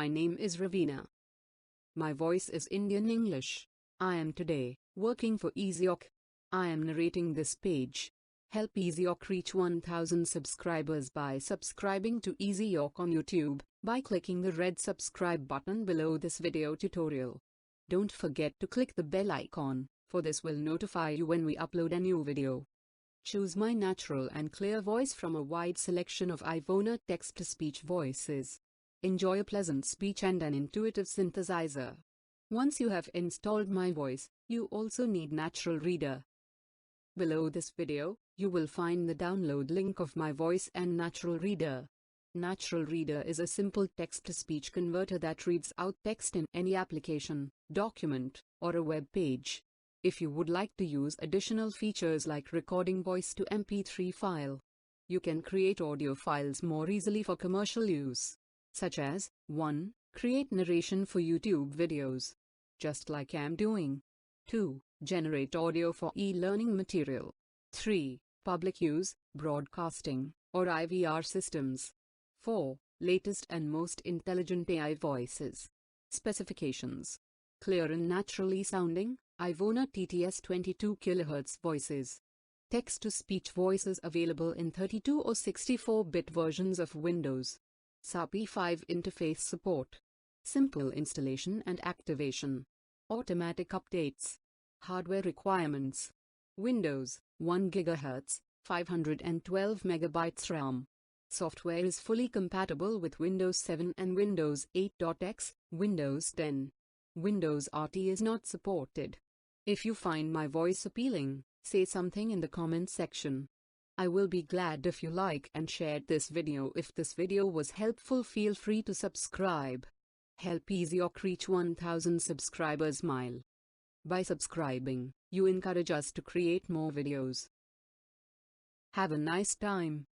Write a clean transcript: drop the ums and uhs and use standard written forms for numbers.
My name is Raveena. My voice is Indian English. I am today working for EasyOk. I am narrating this page. Help EasyOk reach 1000 subscribers by subscribing to EasyOk on YouTube by clicking the red subscribe button below this video tutorial. Don't forget to click the bell icon, for this will notify you when we upload a new video. Choose my natural and clear voice from a wide selection of Ivona text-to-speech voices. Enjoy a pleasant speech and an intuitive synthesizer. Once you have installed my voice, you also need Natural Reader. Below this video, you will find the download link of my voice and Natural Reader. Natural Reader is a simple text-to-speech converter that reads out text in any application, document, or a web page. If you would like to use additional features like recording voice to MP3 file, you can create audio files more easily for commercial use, such as 1. Create narration for YouTube videos, just like I'm doing. 2. Generate audio for e-learning material. 3. Public use, broadcasting, or IVR systems. 4. Latest and most intelligent AI voices. Specifications: clear and naturally sounding, Ivona TTS 22 kHz voices. Text-to-speech voices available in 32 or 64-bit versions of Windows. SUBSCRIBE 5 interface support. Simple installation and activation. Automatic updates. Hardware requirements: Windows, 1 GHz, 512 MB RAM. Software is fully compatible with Windows 7 and Windows 8.x, Windows 10. Windows RT is not supported. If you find my voice appealing, say something in the comment section. I will be glad if you like and shared this video. If this video was helpful, feel free to subscribe. Help EasyOk reach 1000 subscribers mile. By subscribing, you encourage us to create more videos. Have a nice time.